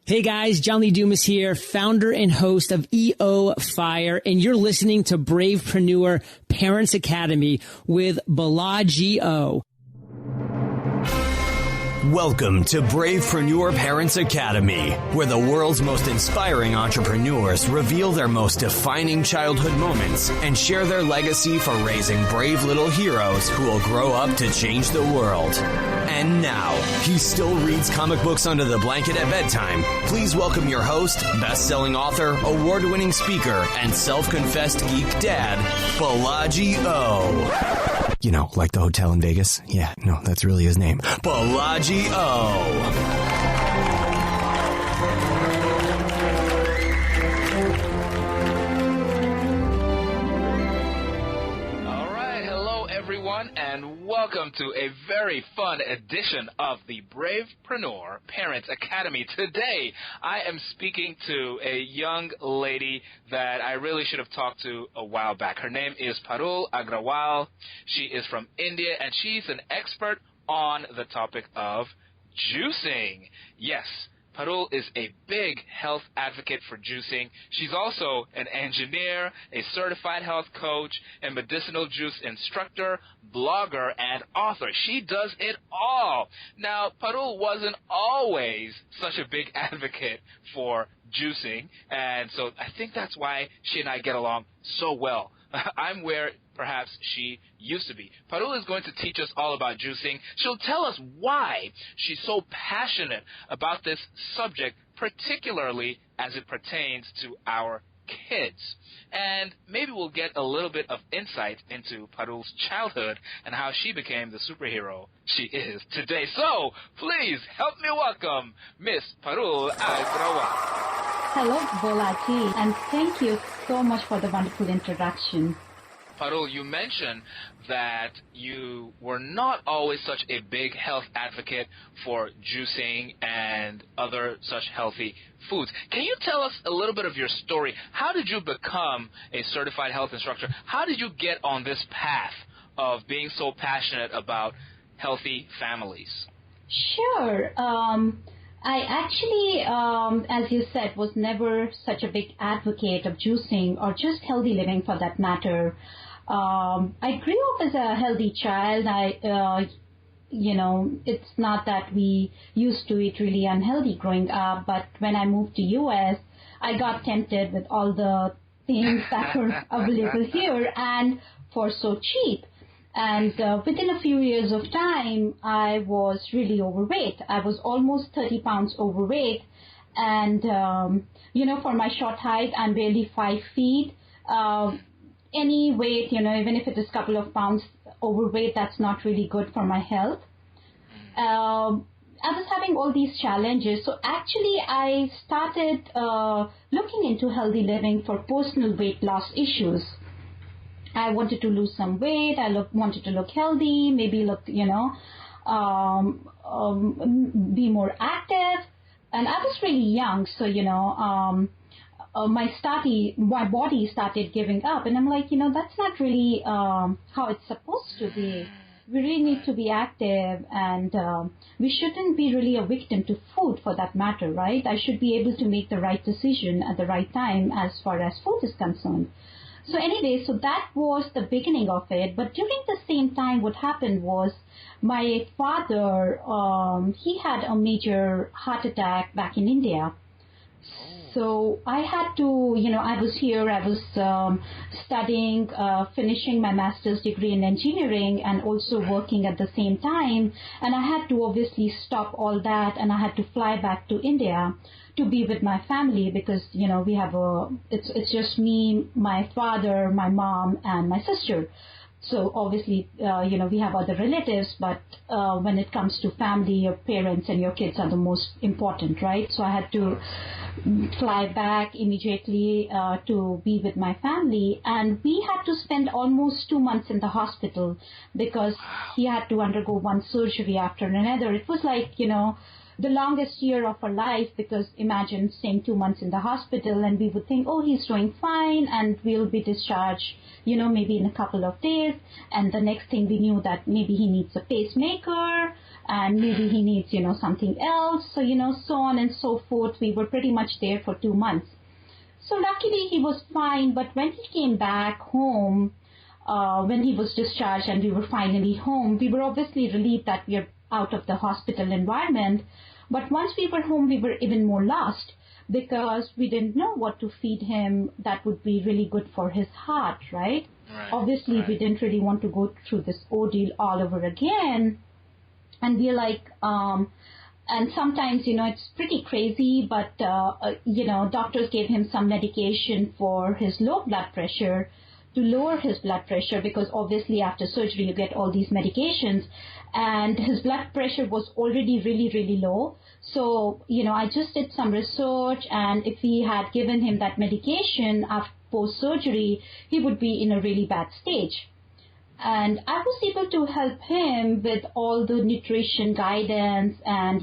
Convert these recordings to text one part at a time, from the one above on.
Hey guys, John Lee Dumas here, founder and host of EO Fire, and you're listening to Bravepreneur Parents Academy with Balaji O. Welcome to Bravepreneur Parents Academy, where the world's most inspiring entrepreneurs reveal their most defining childhood moments and share their legacy for raising brave little heroes who will grow up to change the world. And now, he still reads comic books under the blanket at bedtime. Please welcome your host, best-selling author, award-winning speaker, and self-confessed geek dad, Balaji O. You know, like the hotel in Vegas? Yeah, no, that's really his name. Balaji O. And welcome to a very fun edition of the Bravepreneur Parents Academy. Today, I am speaking to a young lady that I really should have talked to a while back. Her name is Parul Agrawal. She is from India, and she's an expert on the topic of juicing. Yes, Parul is a big health advocate for juicing. She's also an engineer, a certified health coach, a medicinal juice instructor, blogger, and author. She does it all. Now, Parul wasn't always such a big advocate for juicing, and so I think that's why she and I get along so well. I'm where perhaps she used to be. Parul is going to teach us all about juicing. She'll tell us why she's so passionate about this subject, particularly as it pertains to our kids. And maybe we'll get a little bit of insight into Parul's childhood and how she became the superhero she is today. So, please help me welcome Miss Parul Agrawal. Hello, Balaji, and thank you so much for the wonderful introduction. Parul, you mentioned that you were not always such a big health advocate for juicing and other such healthy foods. Can you tell us a little bit of your story? How did you become a certified health instructor? How did you get on this path of being so passionate about healthy families? Sure. I actually, as you said, was never such a big advocate of juicing or just healthy living for that matter. I grew up as a healthy child. It's not that we used to eat really unhealthy growing up, but when I moved to US, I got tempted with all the things that were available here and for so cheap. And within a few years of time, I was really overweight. I was almost 30 pounds overweight. And, for my short height, I'm barely 5 feet. Any weight, even if it is a couple of pounds overweight, that's not really good for my health. I was having all these challenges. So actually, I started looking into healthy living for personal weight loss issues. I wanted to lose some weight. I wanted to look healthy, maybe look, be more active. And I was really young, so, my body started giving up. And I'm like, that's not really how it's supposed to be. We really need to be active, and we shouldn't be really a victim to food for that matter, right? I should be able to make the right decision at the right time as far as food is concerned. So anyway, so that was the beginning of it. But during the same time, what happened was my father, he had a major heart attack back in India. So I had to, I was here, I was studying, finishing my master's degree in engineering and also working at the same time. And I had to obviously stop all that, and I had to fly back to India to be with my family because, we have it's just me, my father, my mom, and my sister. So obviously, we have other relatives, but when it comes to family, your parents and your kids are the most important, right? So I had to fly back immediately to be with my family, and we had to spend almost 2 months in the hospital because he had to undergo one surgery after another. It was like, the longest year of our life, because imagine staying 2 months in the hospital and we would think, oh, he's doing fine and we'll be discharged, maybe in a couple of days. And the next thing we knew that maybe he needs a pacemaker and maybe he needs, something else. So, so on and so forth. We were pretty much there for 2 months. So luckily he was fine. But when he came back home, when he was discharged and we were finally home, we were obviously relieved that we are out of the hospital environment. But once we were home, we were even more lost because we didn't know what to feed him that would be really good for his heart, right? Obviously, we didn't really want to go through this ordeal all over again. And we're like, and sometimes, it's pretty crazy, but, doctors gave him some medication for his low blood pressure to lower his blood pressure, because obviously after surgery you get all these medications, and his blood pressure was already really, really low. So, I just did some research, and if we had given him that medication after post-surgery, he would be in a really bad stage. And I was able to help him with all the nutrition guidance and,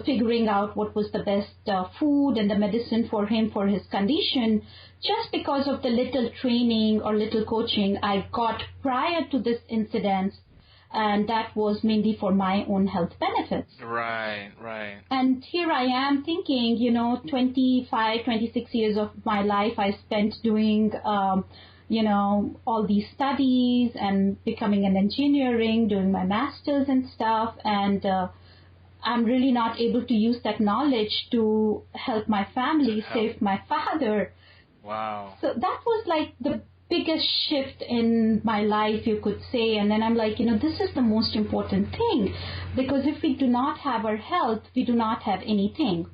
figuring out what was the best food and the medicine for him for his condition, just because of the little training or little coaching I got prior to this incident. And that was mainly for my own health benefits. Right. And here I am thinking, 25, 26 years of my life I spent doing, all these studies and becoming an engineering, doing my master's and stuff. And I'm really not able to use that knowledge to help my family, save my father. Wow. So that was like the biggest shift in my life, you could say. And then I'm like, this is the most important thing, because if we do not have our health, we do not have anything.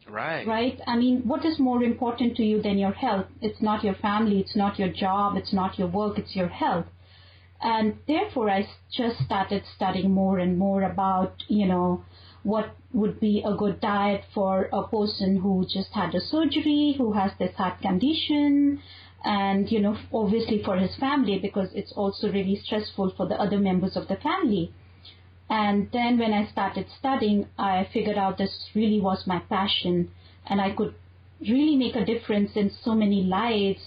Right? I mean, what is more important to you than your health? It's not your family, it's not your job, it's not your work, it's your health. And therefore, I just started studying more and more about, what would be a good diet for a person who just had a surgery, who has this heart condition, and, obviously for his family, because it's also really stressful for the other members of the family. And then when I started studying, I figured out this really was my passion, and I could really make a difference in so many lives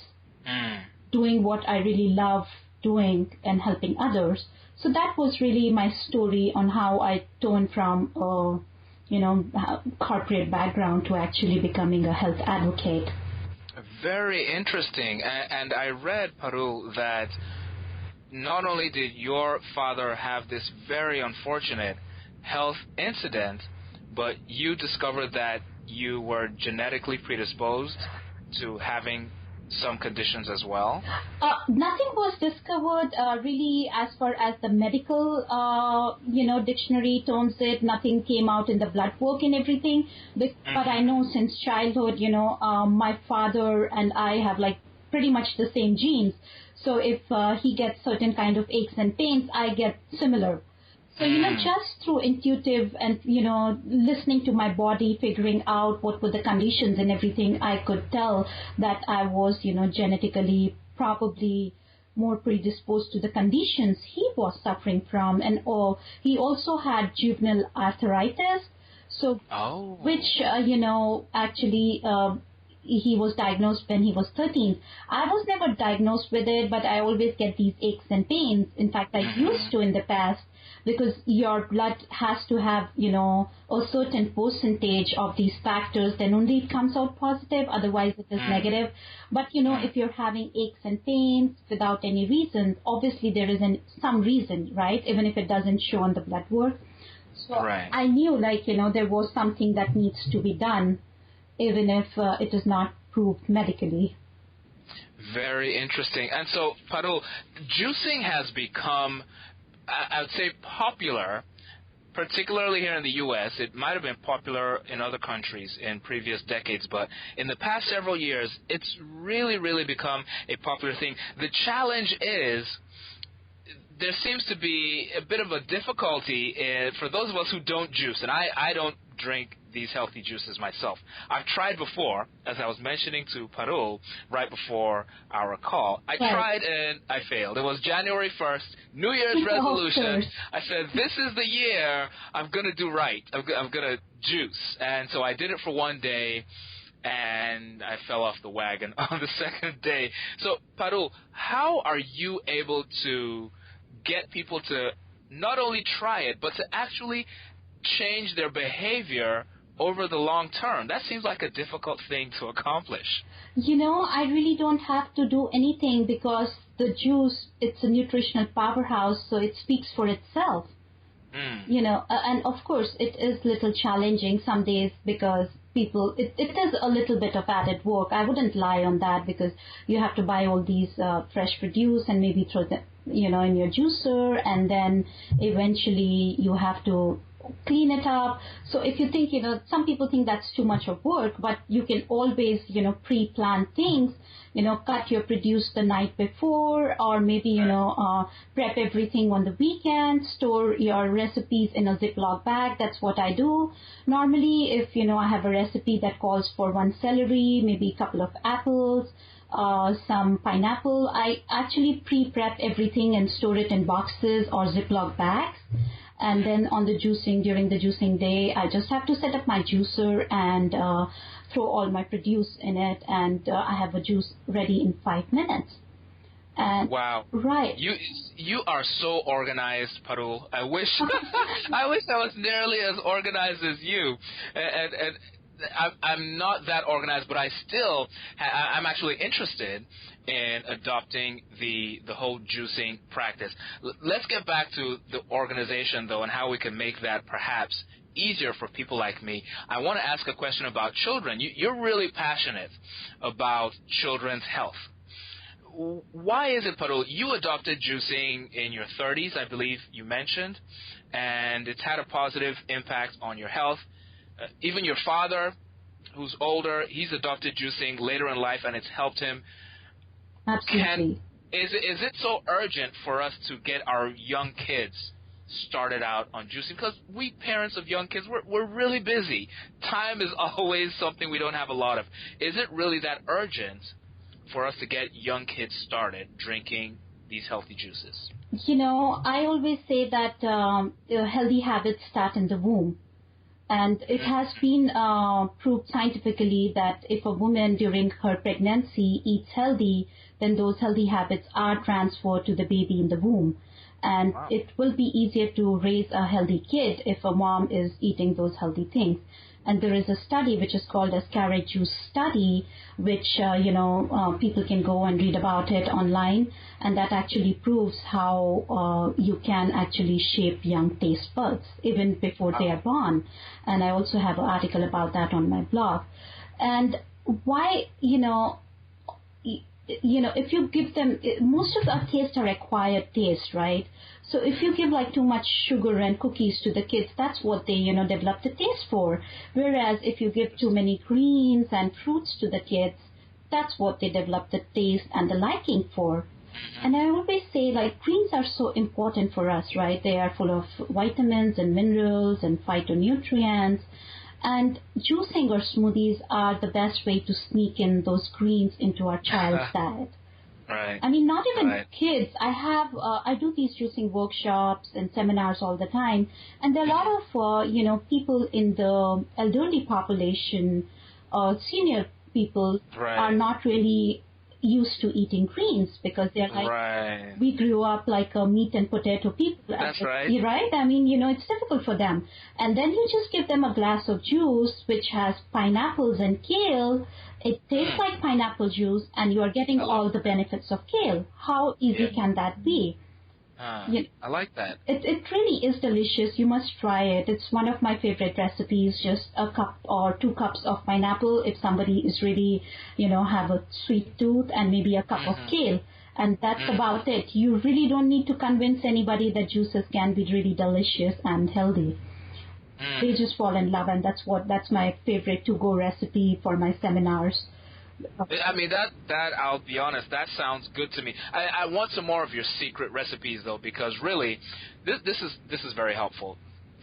doing what I really love doing and helping others. So that was really my story on how I turned from corporate background to actually becoming a health advocate. Very interesting. And I read, Parul, that not only did your father have this very unfortunate health incident, but you discovered that you were genetically predisposed to having some conditions as well? Nothing was discovered really as far as the medical, dictionary terms it. Nothing came out in the blood work and everything. But I know since childhood, my father and I have like pretty much the same genes. So if he gets certain kind of aches and pains, I get similar. So, just through intuitive and, listening to my body, figuring out what were the conditions and everything, I could tell that I was, genetically probably more predisposed to the conditions he was suffering from. And he also had juvenile arthritis, so which, actually he was diagnosed when he was 13. I was never diagnosed with it, but I always get these aches and pains. In fact, I used to in the past, because your blood has to have, a certain percentage of these factors, then only it comes out positive, otherwise it is negative. But, if you're having aches and pains without any reason, obviously there is some reason, right, even if it doesn't show on the blood work. So I knew, there was something that needs to be done, even if it is not proved medically. Very interesting. And so, Parul, juicing has become, I would say, popular, particularly here in the U.S. It might have been popular in other countries in previous decades, but in the past several years, it's really, really become a popular thing. The challenge is there seems to be a bit of a difficulty for those of us who don't juice, and I don't drink these healthy juices myself. I've tried before, as I was mentioning to Parul right before our call. I tried and I failed. It was January 1st, New Year's resolution. I said, this is the year I'm going to do right. I'm going to juice. And so I did it for one day, and I fell off the wagon on the second day. So, Parul, how are you able to get people to not only try it, but to actually change their behavior over the long term? That seems like a difficult thing to accomplish. I really don't have to do anything because the juice, it's a nutritional powerhouse, so it speaks for itself. And of course it is a little challenging some days because it is a little bit of added work. I wouldn't lie on that because you have to buy all these fresh produce and maybe throw them, in your juicer, and then eventually you have to clean it up. So if you think, some people think that's too much of work, but you can always, pre-plan things, cut your produce the night before, or maybe, prep everything on the weekend, store your recipes in a Ziploc bag. That's what I do. Normally, if, I have a recipe that calls for 1 celery, maybe a couple of apples, some pineapple, I actually pre-prep everything and store it in boxes or Ziploc bags. And then during the juicing day, I just have to set up my juicer and throw all my produce in it, and I have a juice ready in 5 minutes. And wow! Right. You are so organized, Parul. I wish I was nearly as organized as you. And I'm not that organized, but I'm actually interested in adopting the whole juicing practice. Let's get back to the organization, though, and how we can make that perhaps easier for people like me. I want to ask a question about children. You're really passionate about children's health. Why is it, Parul, you adopted juicing in your 30s, I believe you mentioned, and it's had a positive impact on your health? Even your father, who's older, he's adopted juicing later in life, and it's helped him. Absolutely. Is it so urgent for us to get our young kids started out on juicing? Because we parents of young kids, we're really busy. Time is always something we don't have a lot of. Is it really that urgent for us to get young kids started drinking these healthy juices? I always say that healthy habits start in the womb. And it has been proved scientifically that if a woman during her pregnancy eats healthy, then those healthy habits are transferred to the baby in the womb. And it will be easier to raise a healthy kid if a mom is eating those healthy things. And there is a study which is called as carrot juice study, which, people can go and read about it online. And that actually proves how you can actually shape young taste buds even before they are born. And I also have an article about that on my blog. And why, if you give them, most of our tastes are acquired taste, right? So if you give like too much sugar and cookies to the kids, that's what they, develop the taste for. Whereas if you give too many greens and fruits to the kids, that's what they develop the taste and the liking for. And I always say, like, greens are so important for us, right? They are full of vitamins and minerals and phytonutrients. And juicing or smoothies are the best way to sneak in those greens into our child's diet. Right. I mean, not even kids. I do these juicing workshops and seminars all the time. And there are a lot of, people in the elderly population, senior people are not really used to eating greens because they're like, we grew up like a meat and potato people. That's right. Right? I mean, it's difficult for them. And then you just give them a glass of juice which has pineapples and kale. It tastes like pineapple juice and you are getting all the benefits of kale. How easy can that be? I like that. It really is delicious. You must try it. It's one of my favorite recipes, just a cup or 2 cups of pineapple if somebody is really, have a sweet tooth, and maybe a cup of kale. And that's about it. You really don't need to convince anybody that juices can be really delicious and healthy. They just fall in love, and that's my favorite to-go recipe for my seminars. I mean, that I'll be honest, that sounds good to me. I want some more of your secret recipes, though, because really, this is very helpful.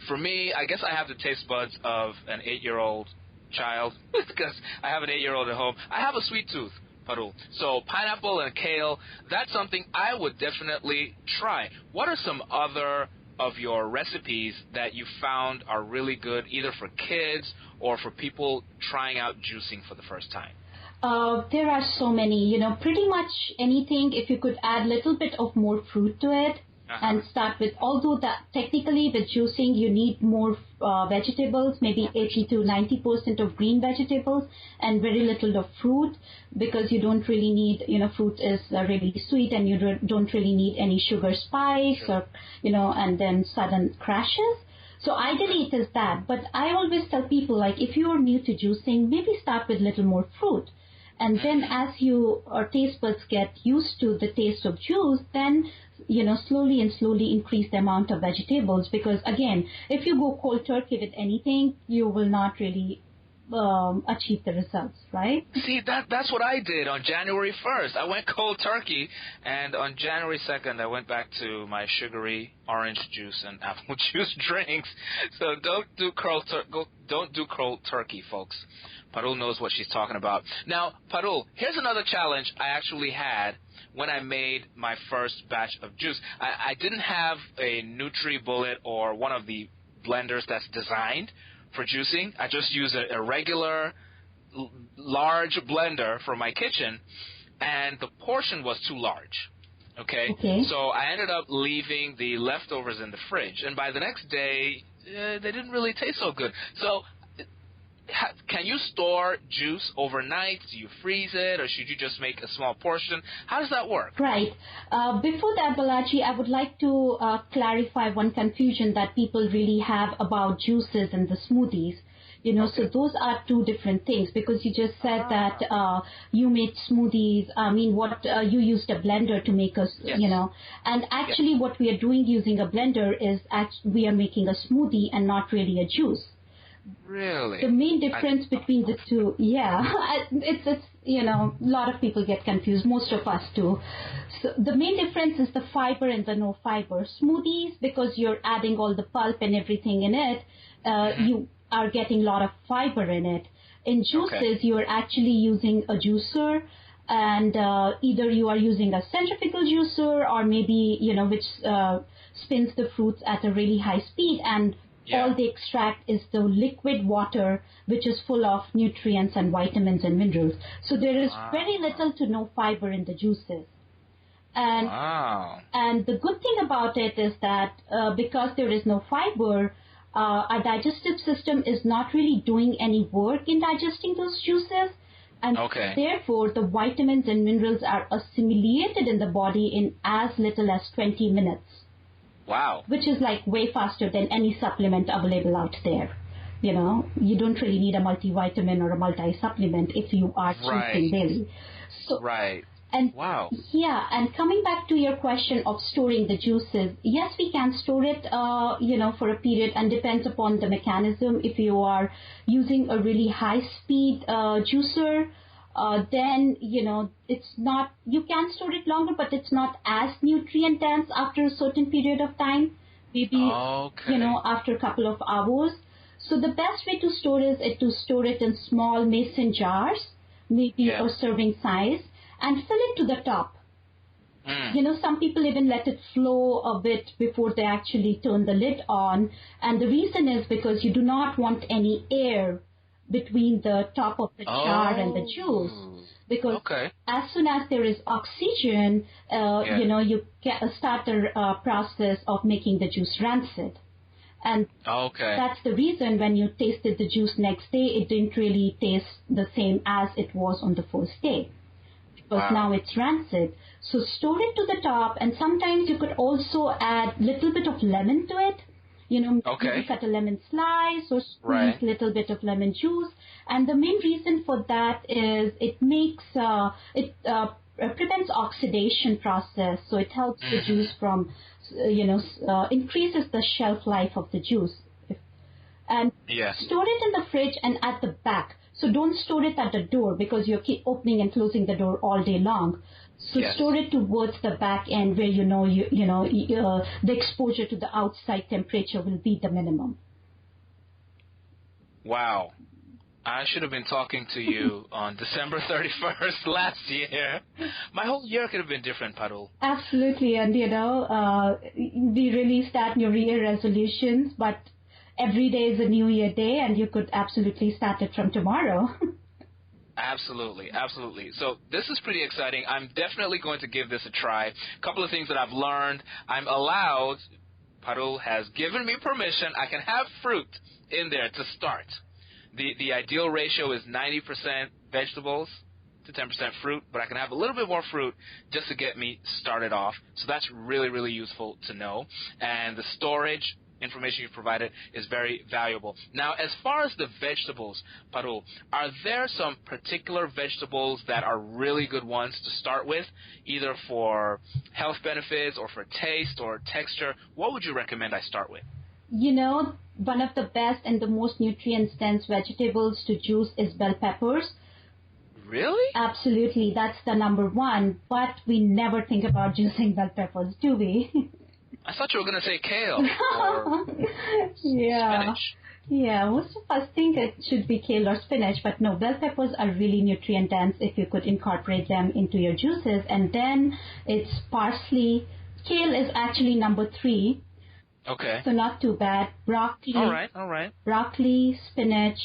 for me, I guess I have the taste buds of an 8-year-old child because I have an 8-year-old at home. I have a sweet tooth, Parul. So pineapple and kale, that's something I would definitely try. What are some other of your recipes that you found are really good, either for kids or for people trying out juicing for the first time? There are so many, pretty much anything. If you could add a little bit of more fruit to it and start with, although that technically with juicing you need more vegetables, maybe 80 to 90% of green vegetables and very little of fruit, because you don't really need, fruit is really sweet and you don't really need any sugar spikes or, and then sudden crashes. So ideally it is that. But I always tell people, like, if you are new to juicing, maybe start with a little more fruit. And then as your taste buds get used to the taste of juice, then, slowly increase the amount of vegetables. Because, again, if you go cold turkey with anything, you will not really achieve the results, right? See, that's what I did on January 1st. I went cold turkey, and on January 2nd, I went back to my sugary orange juice and apple juice drinks. So don't do cold turkey, folks. Parul knows what she's talking about. Now, Parul, here's another challenge I actually had when I made my first batch of juice. I didn't have a NutriBullet or one of the blenders that's designed for juicing. I just used a regular large blender for my kitchen, and the portion was too large. Okay? So I ended up leaving the leftovers in the fridge, and by the next day, they didn't really taste so good. So can you store juice overnight? Do you freeze it, or should you just make a small portion? How does that work? Right. Before that, Balaji, I would like to clarify one confusion that people really have about juices and the smoothies. So those are two different things, because you just said that you made smoothies. I mean, you used a blender to make us, and actually what we are doing using a blender is we are making a smoothie and not really a juice. Really? The main difference between the two, it's a lot of people get confused, most of us do. So the main difference is the fiber and the no fiber. Smoothies, because you're adding all the pulp and everything in it, you are getting a lot of fiber in it. In juices, you're actually using a juicer, and either you are using a centrifugal juicer or maybe, which spins the fruits at a really high speed, and all they extract is the liquid water, which is full of nutrients and vitamins and minerals. So there is very little to no fiber in the juices. And the good thing about it is that because there is no fiber, our digestive system is not really doing any work in digesting those juices. And therefore, the vitamins and minerals are assimilated in the body in as little as 20 minutes. Wow. Which is like way faster than any supplement available out there. You don't really need a multivitamin or a multi-supplement if you are juicing daily. So, and and coming back to your question of storing the juices, yes, we can store it, for a period, and depends upon the mechanism. If you are using a really high-speed juicer, then, it's not, you can store it longer, but it's not as nutrient dense after a certain period of time, maybe, after a couple of hours. So the best way to store is to store it in small mason jars, maybe a serving size, and fill it to the top. Some people even let it flow a bit before they actually turn the lid on. And the reason is because you do not want any air between the top of the jar and the juice, because as soon as there is oxygen, you start the process of making the juice rancid. And that's the reason when you tasted the juice next day, it didn't really taste the same as it was on the first day, because now it's rancid. So store it to the top, and sometimes you could also add a little bit of lemon to it. Maybe cut a lemon slice or squeeze a little bit of lemon juice. And the main reason for that is it makes, prevents oxidation process. So it helps the juice from, increases the shelf life of the juice. And Yes. store it in the fridge and at the back. So don't store it at the door because you keep opening and closing the door all day long. So Yes. store it towards the back end where the exposure to the outside temperature will be the minimum. Wow. I should have been talking to you on December 31st last year. My whole year could have been different, Parul. Absolutely, and we release that New Year resolutions, but every day is a New Year day, and you could absolutely start it from tomorrow. Absolutely, absolutely. So this is pretty exciting. I'm definitely going to give this a try. A couple of things that I've learned. I'm allowed, Parul has given me permission, I can have fruit in there to start. The ideal ratio is 90% vegetables to 10% fruit, but I can have a little bit more fruit just to get me started off. So that's really, really useful to know. And the storage information you provided is very valuable. Now, as far as the vegetables, Parul, are there some particular vegetables that are really good ones to start with, either for health benefits or for taste or texture? What would you recommend I start with? One of the best and the most nutrient-dense vegetables to juice is bell peppers. Really? Absolutely, that's the number one. But we never think about juicing bell peppers, do we? I thought you were going to say kale or spinach. Yeah, most of us think it should be kale or spinach, but no, bell peppers are really nutrient dense if you could incorporate them into your juices. And then it's parsley. Kale is actually number 3. Okay. So not too bad. Broccoli. All right. Broccoli, spinach,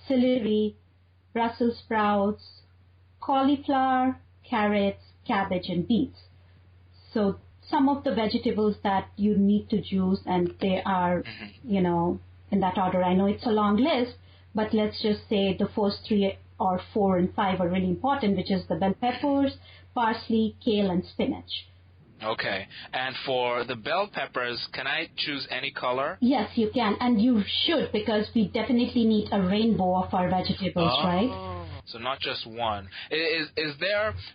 celery, Brussels sprouts, cauliflower, carrots, cabbage, and beets. So some of the vegetables that you need to juice, and they are, in that order. I know it's a long list, but let's just say the first 3 or 4 and 5 are really important, which is the bell peppers, parsley, kale, and spinach. Okay. And for the bell peppers, can I choose any color? Yes, you can. And you should, because we definitely need a rainbow of our vegetables, right? So not just one.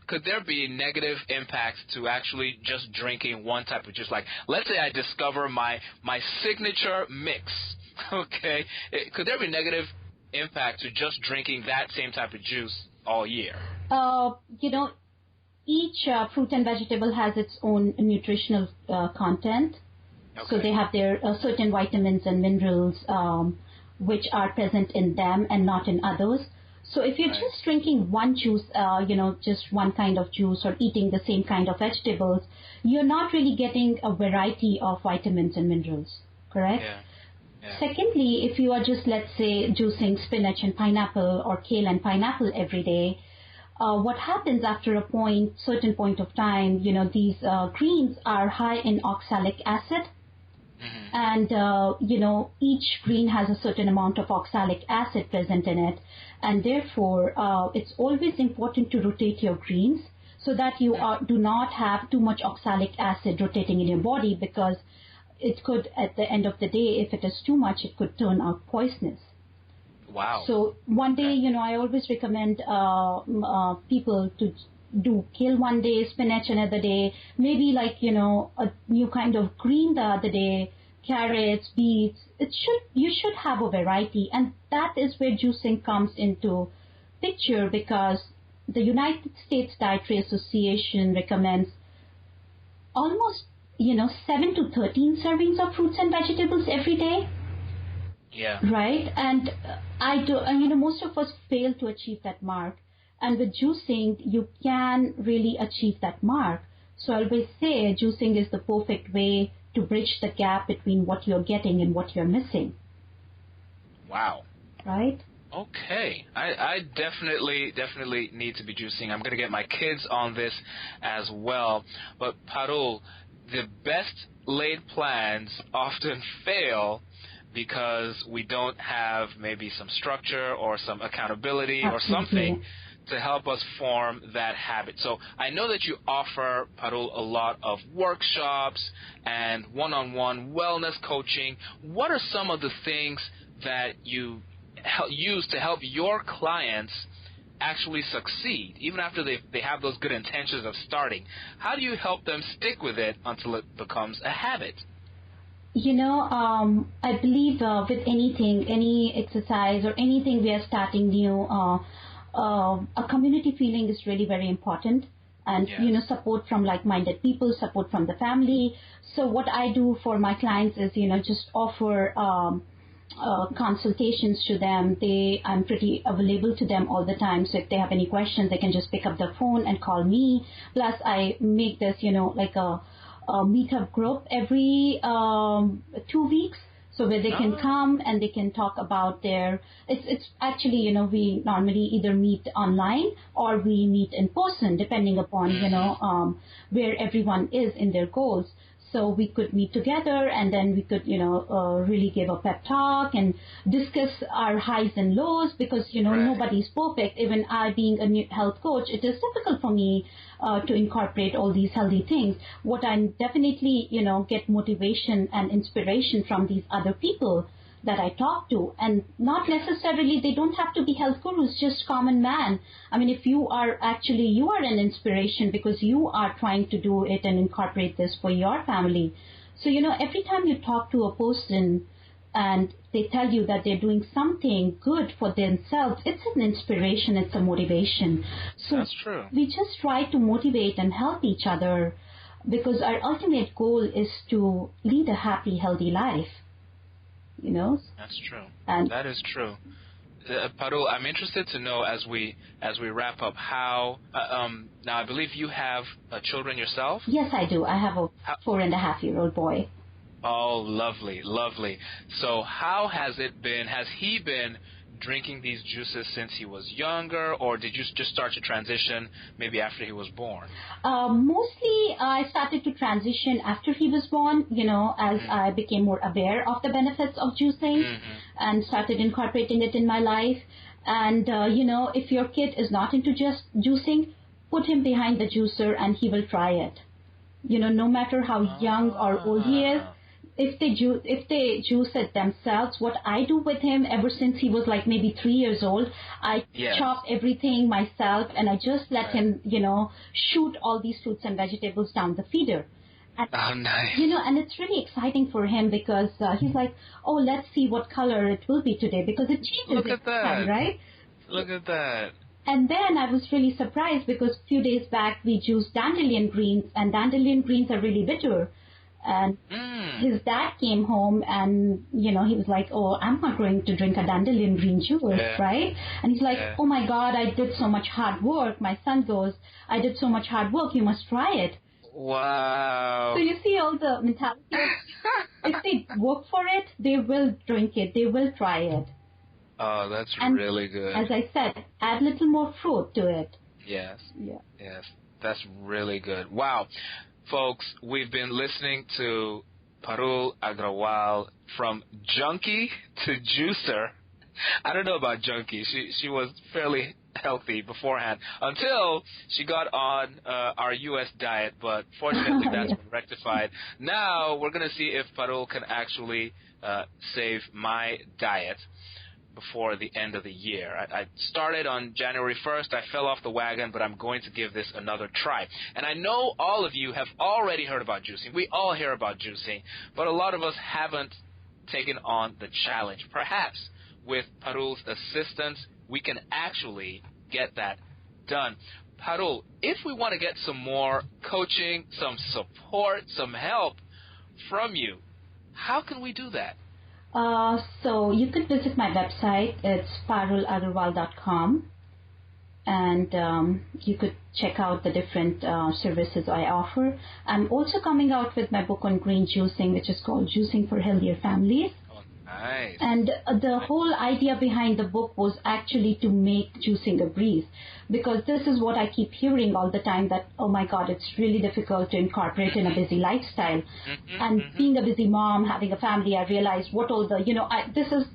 Could there be negative impacts to actually just drinking one type of juice? Like, let's say I discover my signature mix, okay? Could there be negative impact to just drinking that same type of juice all year? Each fruit and vegetable has its own nutritional content. Okay. So they have their certain vitamins and minerals which are present in them and not in others. So if you're just drinking one juice, just one kind of juice or eating the same kind of vegetables, you're not really getting a variety of vitamins and minerals, correct? Yeah. Secondly, if you are just, let's say, juicing spinach and pineapple or kale and pineapple every day, what happens after a certain point of time, these greens are high in oxalic acid. Mm-hmm. And, each green has a certain amount of oxalic acid present in it. And therefore, it's always important to rotate your greens so that you do not have too much oxalic acid rotating in your body, because it could, at the end of the day, if it is too much, it could turn out poisonous. Wow. So one day, I always recommend people to do kale one day, spinach another day, maybe a new kind of green the other day, carrots, beets. You should have a variety, and that is where juicing comes into picture, because the United States Dietary Association recommends almost 7 to 13 servings of fruits and vegetables every day. Yeah. Right? And most of us fail to achieve that mark. And with juicing, you can really achieve that mark. So I always say juicing is the perfect way to bridge the gap between what you're getting and what you're missing. Wow. Right? Okay. I definitely need to be juicing. I'm going to get my kids on this as well. But Parul, the best laid plans often fail because we don't have maybe some structure or some accountability or something to help us form that habit. So I know that you offer, Parul, a lot of workshops and one-on-one wellness coaching. What are some of the things that you use to help your clients actually succeed, even after they have those good intentions of starting? How do you help them stick with it until it becomes a habit? I believe with anything, any exercise or anything we are starting new, a community feeling is really very important. And, Yes. Support from like-minded people, support from the family. So what I do for my clients is, just offer consultations to them. I'm pretty available to them all the time. So if they have any questions, they can just pick up the phone and call me. Plus, I make this, like a meetup group every 2 weeks. So where they can come and they can talk about it's actually, we normally either meet online or we meet in person, depending upon, where everyone is in their goals. So we could meet together and then we could, really give a pep talk and discuss our highs and lows because, nobody's perfect. Even I being a new health coach, it is difficult for me to incorporate all these healthy things. What I definitely, get motivation and inspiration from these other people that I talk to, and not necessarily, they don't have to be health gurus, just common man. I mean, if you are an inspiration because you are trying to do it and incorporate this for your family. So, every time you talk to a person and they tell you that they're doing something good for themselves, it's an inspiration, it's a motivation. So That's true. We just try to motivate and help each other because our ultimate goal is to lead a happy, healthy life. That's true. And that is true. Parul, I'm interested to know as we wrap up how. Now, I believe you have children yourself. Yes, I do. I have a 4.5-year-old boy. Oh, lovely, lovely. So, how has it been? Has he been drinking these juices since he was younger, or did you just start to transition maybe after he was born? Mostly, I started to transition after he was born, as I became more aware of the benefits of juicing and started incorporating it in my life. And, if your kid is not into just juicing, put him behind the juicer and he will try it. No matter how young or old he is, if they juice it themselves, what I do with him ever since he was like maybe 3 years old, I chop everything myself and I just let him, shoot all these fruits and vegetables down the feeder. And, nice. And it's really exciting for him because he's like, oh, let's see what color it will be today because it changes. Look at that. Time, right? Look at that. And then I was really surprised because a few days back we juiced dandelion greens, and dandelion greens are really bitter. And his dad came home and, he was like, oh, I'm not going to drink a dandelion green juice, right? And he's like, oh, my God, I did so much hard work. My son goes, I did so much hard work. You must try it. Wow. So you see all the mentality. If they work for it, they will drink it. They will try it. Oh, that's really good. As I said, add a little more fruit to it. Yes. Yeah. Yes. That's really good. Wow. Folks, we've been listening to Parul Agrawal from junkie to juicer. I don't know about junkie. She was fairly healthy beforehand until she got on our U.S. diet, but fortunately that's been rectified. Now we're going to see if Parul can actually save my diet before the end of the year. I started on January 1st. I fell off the wagon, but I'm going to give this another try. And I know all of you have already heard about juicing. We all hear about juicing, but a lot of us haven't taken on the challenge. Perhaps with Parul's assistance, we can actually get that done. Parul, if we want to get some more coaching, some support, some help from you, how can we do that? So you could visit my website. It's parulagrawal.com. And you could check out the different services I offer. I'm also coming out with my book on green juicing, which is called Juicing for Healthier Families. Nice. And the whole idea behind the book was actually to make juicing a breeze, because this is what I keep hearing all the time, that, oh my God, it's really difficult to incorporate in a busy lifestyle. And being a busy mom, having a family, I realized what all the, this is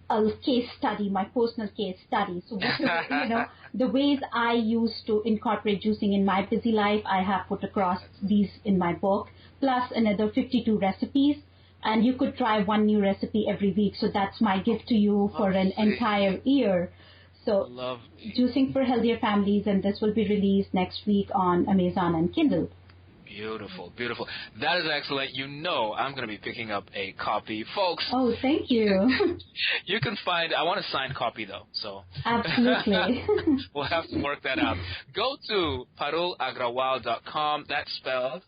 a case study, my personal case study. So, what the ways I used to incorporate juicing in my busy life, I have put across these in my book, plus another 52 recipes. And you could try one new recipe every week. So that's my gift to you for an entire year. So Juicing for Healthier Families, and this will be released next week on Amazon and Kindle. Beautiful, beautiful. That is excellent. You know I'm going to be picking up a copy. Folks. Oh, thank you. You can find, I want a signed copy though, so. Absolutely. We'll have to work that out. Go to parulagrawal.com. That's spelled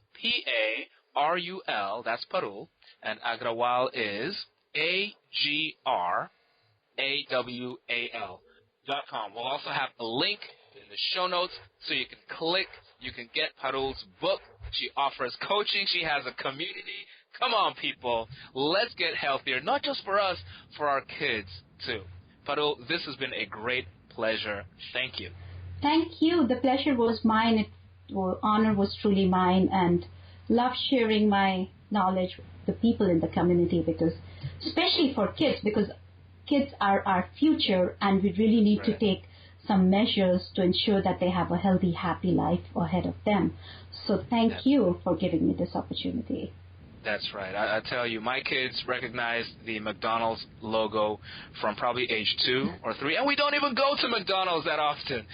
Parul, that's Parul, and Agrawal is AGRAWAL.com. We'll also have a link in the show notes so you can click. You can get Parul's book. She offers coaching. She has a community. Come on, people. Let's get healthier, not just for us, for our kids, too. Parul, this has been a great pleasure. Thank you. Thank you. The pleasure was mine. Honor was truly mine, and love sharing my knowledge with the people in the community, because, especially for kids, because kids are our future, and we really need to take some measures to ensure that they have a healthy, happy life ahead of them. So thank you for giving me this opportunity. That's right. I tell you, my kids recognize the McDonald's logo from probably age 2 or 3, and we don't even go to McDonald's that often.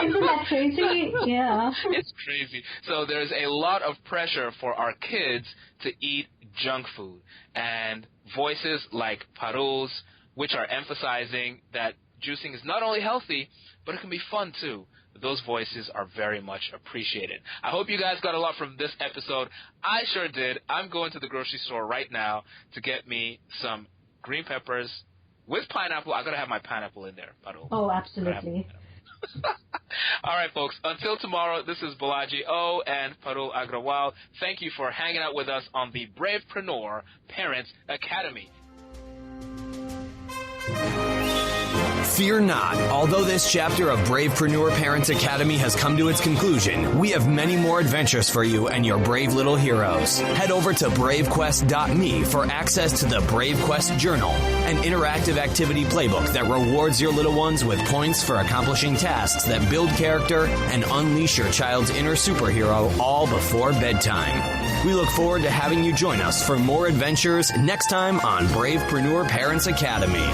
Isn't that crazy? Yeah. It's crazy. So there's a lot of pressure for our kids to eat junk food. And voices like Paruls, which are emphasizing that juicing is not only healthy, but it can be fun too. Those voices are very much appreciated. I hope you guys got a lot from this episode. I sure did. I'm going to the grocery store right now to get me some green peppers with pineapple. I got to have my pineapple in there, Parul. Oh, absolutely. All right, folks. Until tomorrow, this is Balaji O and Parul Agrawal. Thank you for hanging out with us on the Bravepreneur Parents Academy. Fear not. Although this chapter of Bravepreneur Parents Academy has come to its conclusion, we have many more adventures for you and your brave little heroes. Head over to bravequest.me for access to the Brave Quest Journal, an interactive activity playbook that rewards your little ones with points for accomplishing tasks that build character and unleash your child's inner superhero all before bedtime. We look forward to having you join us for more adventures next time on Bravepreneur Parents Academy.